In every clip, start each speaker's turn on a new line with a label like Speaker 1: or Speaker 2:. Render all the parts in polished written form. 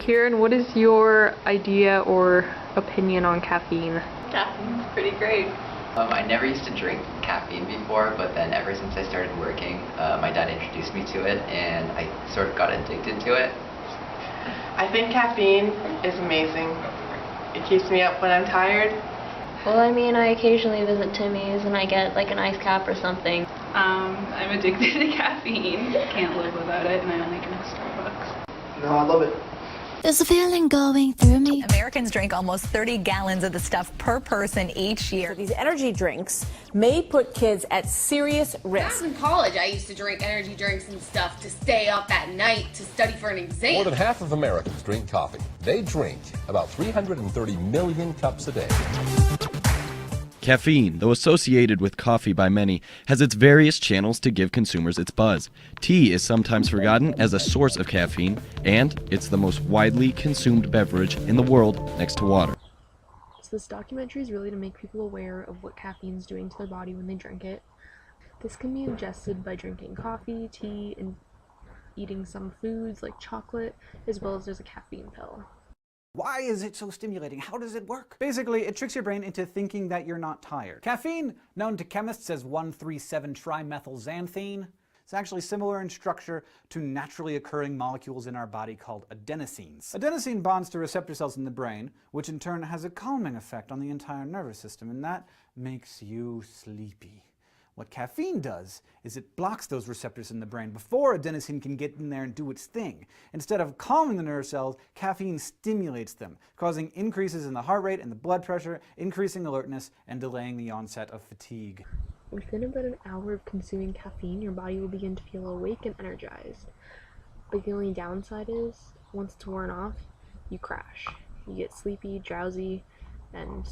Speaker 1: Kieran, what is your idea or opinion on caffeine?
Speaker 2: Caffeine's pretty great. I never used to drink caffeine before, but then ever since I started working, my dad introduced me to it, and I sort of got addicted to it.
Speaker 3: I think caffeine is amazing. It keeps me up when I'm tired.
Speaker 4: Well, I mean, I occasionally visit Timmy's and I get like an ice cap or something.
Speaker 5: I'm addicted to caffeine. Can't live without it, and I only drink Starbucks.
Speaker 6: No, I love it.
Speaker 7: There's a feeling going through me.
Speaker 8: Americans drink almost 30 gallons of the stuff per person each year.
Speaker 9: So these energy drinks may put kids at serious risk.
Speaker 10: Back in college, I used to drink energy drinks and stuff to stay up at night to study for an exam.
Speaker 11: More than half of Americans drink coffee. They drink about 330 million cups a day.
Speaker 12: Caffeine, though associated with coffee by many, has its various channels to give consumers its buzz. Tea is sometimes forgotten as a source of caffeine, and it's the most widely consumed beverage in the world next to water.
Speaker 1: So this documentary is really to make people aware of what caffeine is doing to their body when they drink it. This can be ingested by drinking coffee, tea, and eating some foods like chocolate, as well as there's a caffeine pill.
Speaker 6: Why is it so stimulating? How does it work? Basically, it tricks your brain into thinking that you're not tired. Caffeine, known to chemists as 1,3,7-trimethylxanthine, is actually similar in structure to naturally occurring molecules in our body called adenosines. Adenosine bonds to receptor cells in the brain, which in turn has a calming effect on the entire nervous system, and that makes you sleepy. What caffeine does is it blocks those receptors in the brain before adenosine can get in there and do its thing. Instead of calming the nerve cells, caffeine stimulates them, causing increases in the heart rate and the blood pressure, increasing alertness, and delaying the onset of fatigue.
Speaker 1: Within about an hour of consuming caffeine, your body will begin to feel awake and energized. But the only downside is, once it's worn off, you crash. You get sleepy, drowsy, and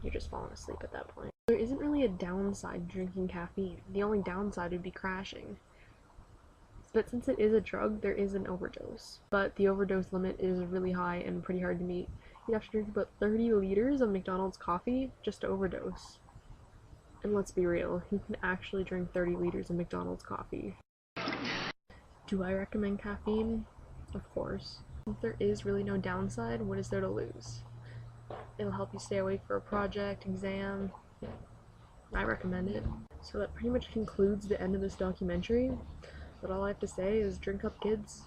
Speaker 1: you're just falling asleep at that point. There isn't really a downside to drinking caffeine. The only downside would be crashing. But since it is a drug, there is an overdose. But the overdose limit is really high and pretty hard to meet. You'd have to drink about 30 liters of McDonald's coffee just to overdose. And let's be real, who can actually drink 30 liters of McDonald's coffee? Do I recommend caffeine? Of course. If there is really no downside, what is there to lose? It'll help you stay awake for a project, exam. I recommend it. So that pretty much concludes the end of this documentary. But all I have to say is drink up, kids.